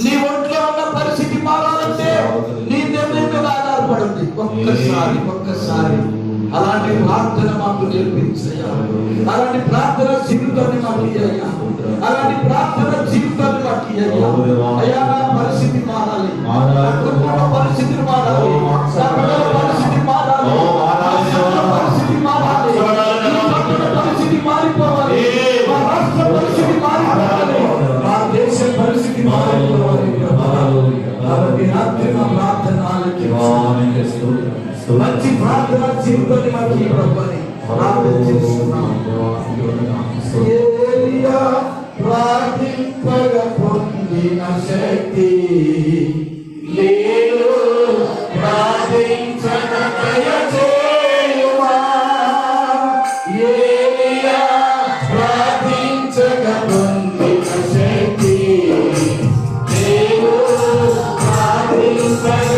నీ ఒంట్లో ఉన్న పరిస్థితి మారాలంటే నీ నిర్ణయం మీద ఆధారపడింది. ఒక్కసారి అలాంటి ప్రార్థన మాకు నేర్పించయ్యా. అలాంటి ప్రార్థన జీవితాన్ని మాకు ఇయ్యయ్యా. అలాంటి ప్రార్థన జీవితాన్ని మాకు ఇయ్యయ్యా. అయ్యా నా పరిస్థితి మారాలి, కుటుంబ పరిస్థితిని మారాలి, సకల పరిస్థితి మారాలి, పరిస్థితి మారాలి, పరిస్థితి మారిపోవాలి, మా రాష్ట్ర పరిస్థితి మారిపోవాలి, మా దేశ పరిస్థితి మారిపోవాలి. కాబట్టి రాత్రి మా ప్రార్థన మంచి ప్రార్థన జీవితాన్ని మాకు ఈ ప్రభుని ప్రార్థన చేస్తున్నాం. ఏలియా ప్రార్థింపగా పొందిన శక్తి లేదు, ప్రార్థించక దయచేయుమా. ఏలియా ప్రార్థించగా పొందిన శక్తి లేదు, ప్రార్థించక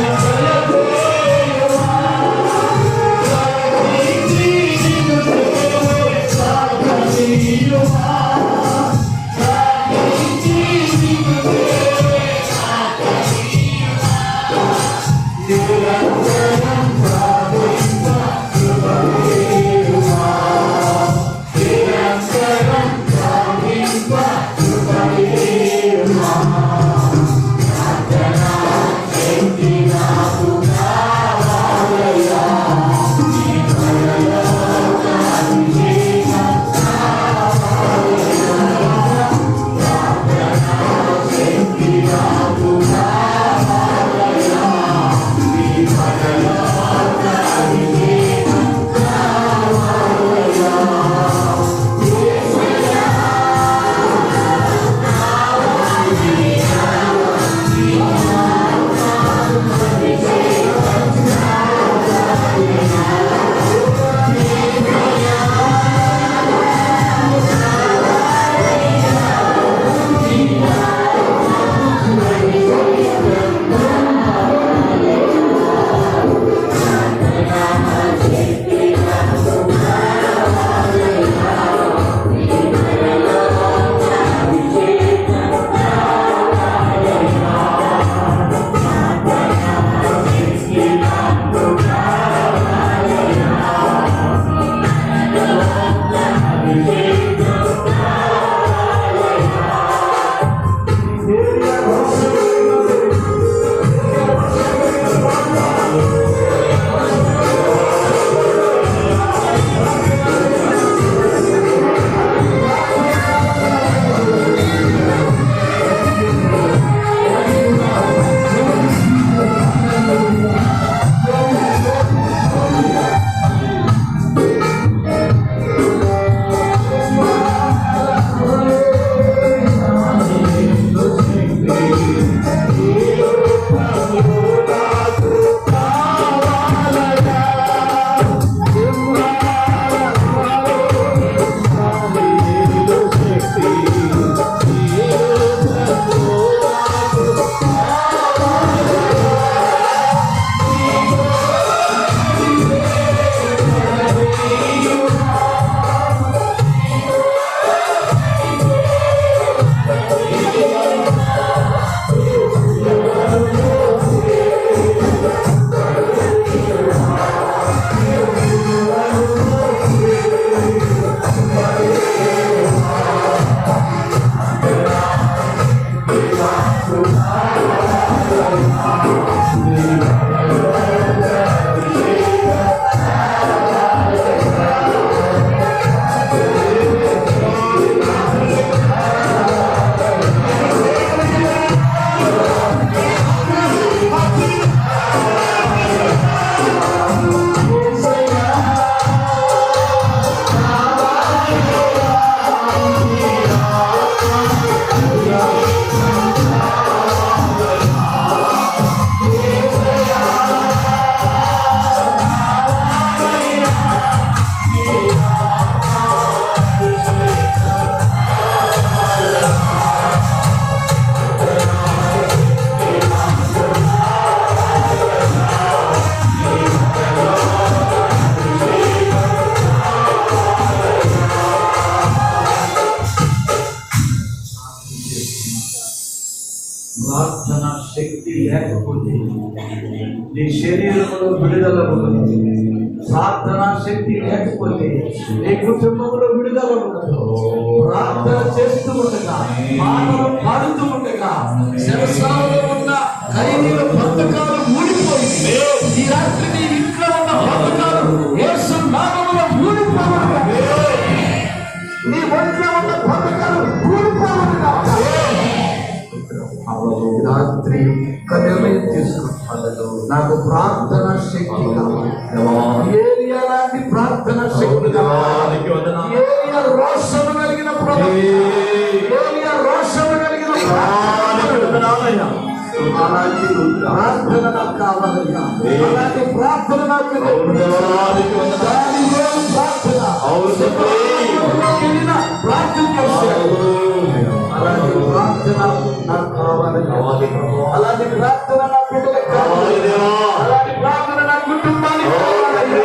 ప్రార్థన శక్తి లేకపోతే నీ శరీరంలో విడుదల ఉండదు. ప్రార్థన శక్తి లేకపోతే నీ కుటుంబంలో విడుదల ఉండదు. ప్రార్థన చేస్తూ ఉండగా, మాటలు పాడుతూ ఉండగా శరసాలలో ఉన్న ఖైదీల బంధకాలు ఊడిపోయింది. ఈ రాత్రి నీ ఇంట్లో ఉన్న బంధకాలు యేసు నామములో ఊడిపోవాలి. నీ ఒంట్లో ఉన్న బంధకాలు ఊడిపోవాలి. రాత్రి నిర్ణయం తీసుకుంటాను, నాకు ప్రార్థన శక్తి కావాలి. ఏలియా లాంటి ప్రార్థన శక్తి కావాలి. ఏలియా రోషము కలిగిన ప్రభు, ఏలియా రోషము కలిగిన అలాంటి ప్రార్థన నాకు కావాలయ్యా. అలాంటి ప్రార్థన నాకు ప్రార్థన చేస్తాను. అలాంటి ప్రార్థన నాకు కావాలి. అలాంటి ప్రార్థన నా బిడ్డలకు కావాలి. అలాంటి ప్రార్థన నా కుటుంబానికి కావాలి.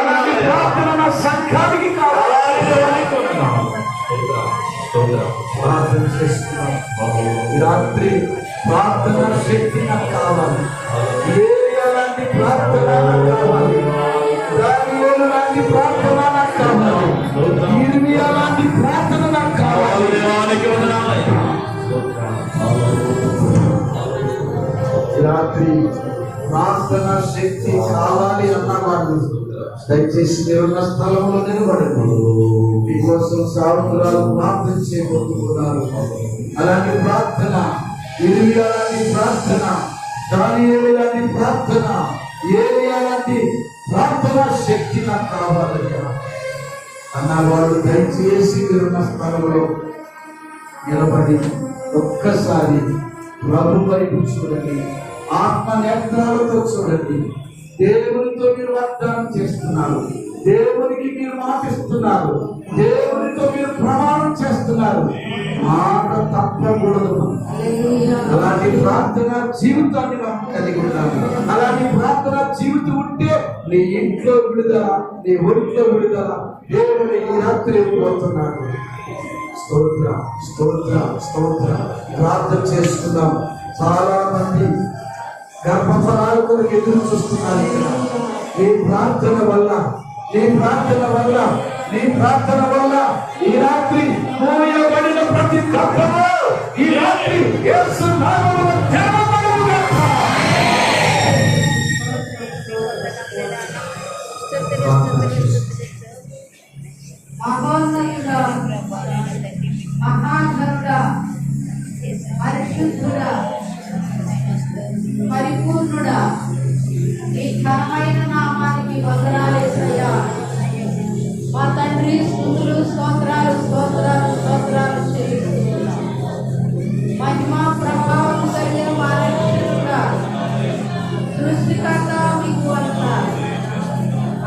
అలాంటి ప్రార్థన నా సంఘానికి కావాలి. ప్రార్థన చేస్తున్నాను. రాత్రి ప్రార్థన శక్తి నాకు కావాలి. ఏలియా లాంటి ప్రార్థన నాకు కావాలి. దానియేలు లాంటి ప్రార్థన నాకు కావాలి. యిర్మీయా లాంటి ప్రార్థన నాకు కావాలి. రాత్రి ప్రార్థన శక్తి కావాలి అన్నవాళ్ళు దయచేసి దేవున్న స్థలంలో నిలబడండి. మీకోసం సావుకురాలు ప్రార్థన చేయబోతున్నారు. అలాంటి ప్రార్థన, యిర్మీయా లాంటి ప్రార్థన, దానియేలు లాంటి ప్రార్థన, ఏలియా లాంటి ప్రార్థన శక్తి నాకు కావాలయ్యా అన్నవాళ్ళు దయచేసి మీరున్న స్థలంలో నిలబడి ఒక్కసారి ప్రభు వైపు చూడండి. ఆత్మ నేత్రాలతో చూడండి. దేవునితో మీరు వాగ్దానం చేస్తున్నారు. దేవునికి మీరు మాటిస్తున్నారు. దేవునితో మీరు ప్రమాణం చేస్తున్నారు. మాట తప్పకూడదు. అలాంటి ప్రార్థన జీవితాన్ని మనం కలిగి ఉండాలి. అలాంటి ప్రార్థన జీవితం ఉంటే నీ ఇంట్లో విడుదల, నీ ఒంట్లో విడుదల దేవుని ఈ రాత్రి పోతున్నాడు. స్తోత్ర స్తోత్ర స్తోత్ర. ప్రార్థన చేసుకుందాం. చాలా మంది గర్భఫలాల కొరకు ఎదురు చూస్తున్నారు. ఇక్కడ నీ ప్రార్థన వల్ల, నీ ప్రార్థన వల్ల, నీ ప్రార్థన వల్ల ఈ రాత్రి మోయబడిన ప్రతి గర్భము ఈ రాత్రి యేసు నామములో తెరవబడును గాక. మహోన్నతుడా, మహాధనుడా, పరిశుద్ధుడా, పరిపూర్ణుడా, ఈ ఘనమైన నామానికి వందనాలేసయ్యా. మా తండ్రి స్తుతులు, స్తోత్రాలు స్తోత్రాలు స్తోత్రాలు చెల్లిస్తున్నాం. మహిమా ప్రభావం కలిగిన మా రక్షకుడా, సృష్టికర్త మీకు వందనాలు.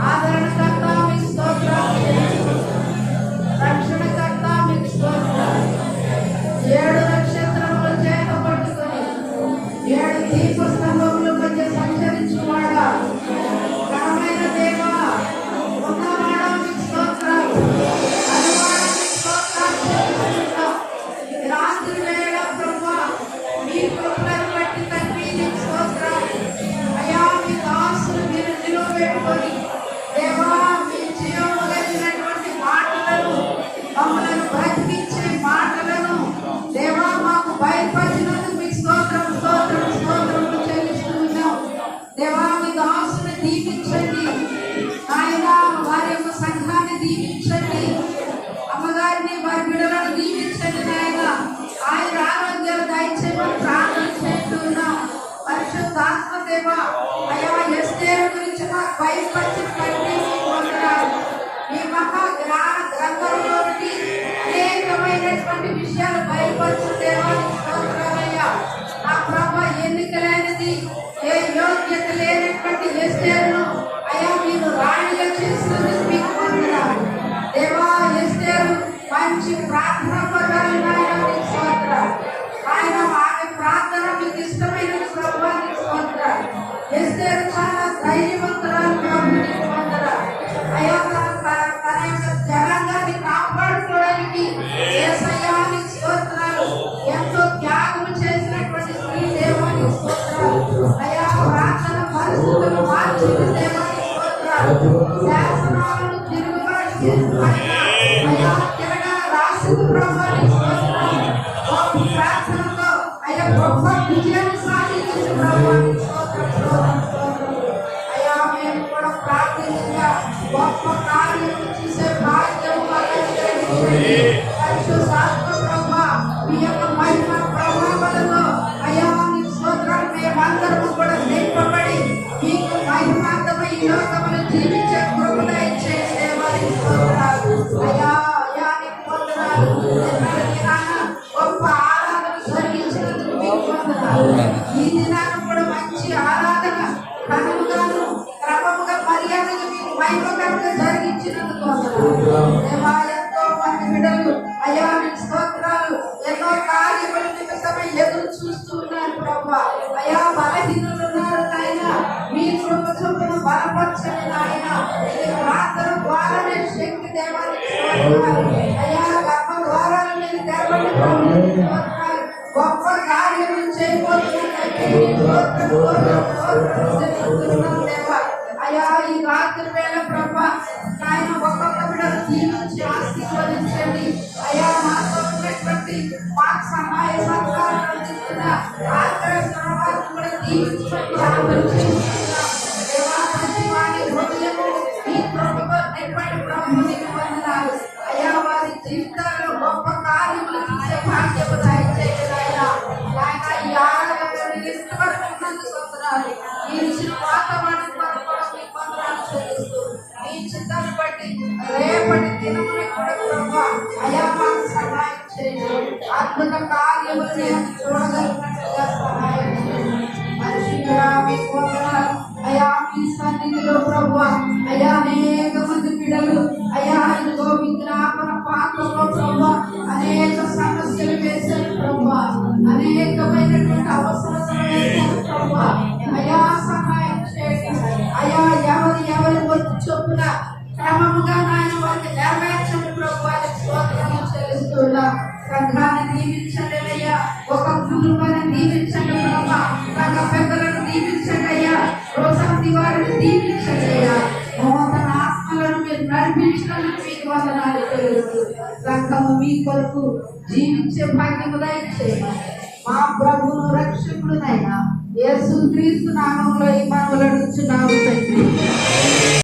ఆదరణకర్త మీకు స్తోత్రాలు చెల్లిస్తున్నాం. రక్షణకర్త మీకు స్తోత్రాలు. 7 నక్షత్రముల చేత పట్టుకొని 7 దీపస్తంభముల మధ్య సంచరించువాడా, ఘనమైన దేవా, ఉన్నవాడా మీకు స్తోత్రాలు. అనువాడా మీకు స్తోత్రాలు చెల్లిస్తున్నాం. రాత్రి వేళ ప్రభువా, మీ కృపలను బట్టి తండ్రి నీకు స్తోత్రాలు. అయా, మీ దాసులు మీరు నిలువబెట్టుకొని దేవా, మీ జీవము కలిగినటువంటి మాటలను, మమ్మలను బ్రతికించే మాటలను దేవా మాకు బయలుపరిచినందుకు మీకు స్తోత్రం స్తోత్రం స్తోత్రములు చెల్లిస్తూ ఉన్నాం. దేవా, మీ దాసుని దీవించండి. ఆయన వారి యొక్క సంఘాన్ని దీవించండి. అమ్మగారిని, వారి బిడ్డలను దీవించండి. నాయన ఆయన ఆరోగ్యాలు దయచేయమని ప్రార్థన చేస్తూ ఉన్నాం. పరిశుద్ధాత్మ దేవా, అయా ఎస్తేరు గురించి మాకు బయలుపరిచిన తండ్రి మీకు వందనాలు. మీ మహా జ్ఞాన గ్రంథంలో నుండి అనేకమైనటువంటి విషయాలు బయలుపరిచిన దేవానికి స్తోత్రాలయ్యా. ఆ ప్రభు ఎన్నికలైనది, ఏ యోగ్యత లేనటువంటి ఎస్తేరును అయా మీరు రాణిగా చేసినందుకు మీకు వందనాలు. దేవా, ఎస్తేరు మంచి ప్రార్థన పదాలు నాయనానికి స్తోత్రాలు. ఆయన ఆమె ప్రార్థన మీకు ఇష్టమైనది ప్రభువానికి స్తోత్రాలు. ఎస్తేరు చాలా ధైర్యవంతురాలు ప్రభునికి వందనాలు. అయా, తన యొక్క జనాంగాన్ని కాపాడుకోవడానికి యేసయ్యానికి స్తోత్రాలు. ఎంతో త్యాగం చేసినటువంటి పరిశుద్ధ దేవానికి స్తోత్రాలు. శాసనాలను తిరుగుబాటు చేసిన ఆయన, అయ్యా తిరగా రాసింది ప్రభువానికి స్తోత్రాలు. గొప్ప ప్రార్థనతో అయ్యా గొప్ప విజయాన్ని సాధించిన ప్రభువానికి స్తోత్రాలు. అయ్యా మేము కూడా ప్రార్థించగా గొప్ప కార్యము చేసే భాగ్యం మాకు కలిగించండి. పరిశుద్ధాత్మ ప్రభువా, మీ యొక్క మహిమ ప్రభావాలతో అయ్యా నీకు స్తోత్రాలు. మేమందరము కూడా నింపబడి మీకు మహిమార్థమై ఈ లోకములో జీవించే కృప దయచేయండి దేవానికి స్తోత్రాలు. అయ్యా అయ్యా నీకు వందనాలు. ఈ దినాన గొప్ప ఆరాధన జరిగించినందుకు మీకు వందనాలు. ఈ దినాన కూడా మంచి ఆరాధన ఘనముగాను క్రమముగా మర్యాదగా మీకు మహిమకరంగా జరిగించినందుకు వందనాలు. దేవా, ఎంతో మంది బిడ్డలు అయ్యా నీకు స్తోత్రాలు. ఎన్నో కార్యముల నిమిత్తమై ఎదురు చూస్తూ ఉన్నారు ప్రభువా. అయ్యా బలహీనులు ఉన్నారు నాయన, మీ కృప చొప్పున బలపరచండి నాయన. ఈ ప్రార్థన ద్వారానే శక్తి దేవానికి స్తోత్రాలు. అయ్యా గర్భ ద్వారాల మీద తెరవండి ప్రభువునికి స్తోత్రాలు. గొప్ప కార్యములు చేయబోతున్నట్లయితే మీ స్తోత్రం దేవా. అయ్యా ఈ రాత్రి వేళ ప్రభా నాయన ఒక్కొక్క బిడ్డను దీవించి ఆశీర్వదించండి. అయ్యా మాతో ఉన్నటువంటి మాకు సహాయ సహకారం అందిస్తున్న ఆశ్రయవారిని కూడా దీవించండి, ఆదరించుకుంటున్నాం. దేవా, ప్రతి వారి హృదయము ఈ కృపతో నింపండి ప్రభువునికి వందనాలు. అయ్యా వారి జీవితాల్లో గొప్ప కార్యములు చేసే భాగ్యము దయచేయండి నాయన. నాయన ఈ ఆరాధనను ఇష్టపడుతున్నందుకు వందనాలు. మీరు ఇచ్చిన వాతావరణం కొరకు కూడా మీకు వందనాలు చెల్లిస్తూ మీ చిత్తాన్ని బట్టి రేపటి దినమున కూడా ప్రభువా అయ్యా మాకు సహాయం చేయండి. అద్భుత కార్యములు నేను చూడగలిగినట్లుగా సహాయం చేయండి. పరిశుద్ధుడా మీకు వందనాలు. అయ్యా మీ సన్నిధిలో ప్రభువా అయ్యా అనేక మంది బిడ్డలు అయ్యా ఇదిగో విజ్ఞాపన పాత్రలో ప్రభువా అనేక సమస్యలు వేశారు ప్రభువా, అనేకమైనటువంటి అవసరాలు వేశారు ప్రభువా. అయ్యా సహాయం చేయండి. అయ్యా ఎవరి ఒత్తి చొప్పున క్రమముగా నాయన వారికి నెరవేర్చండి ప్రభువానికి స్తోత్రము చెల్లిస్తున్నా. సంఘాన్ని దీవించండి అయ్యా, ఒక కుటుంబాన్ని దీవించండి ప్రభా, సంఘ పెద్దలను దీవించండి అయ్యా, రోజంతి వారిని దీవించండి అయ్యా. నూతన ఆత్మలను మీరు నడిపించినందుకు మీకు వందనాలు తెలుసు. సంఘము మీ కొరకు జీవించే భాగ్యము దయచేయండి. మా ప్రభువును రక్షకుడునైనా యేసుక్రీస్తు నామములో ఈ మనవులు అడుగుచున్నాము తండ్రి.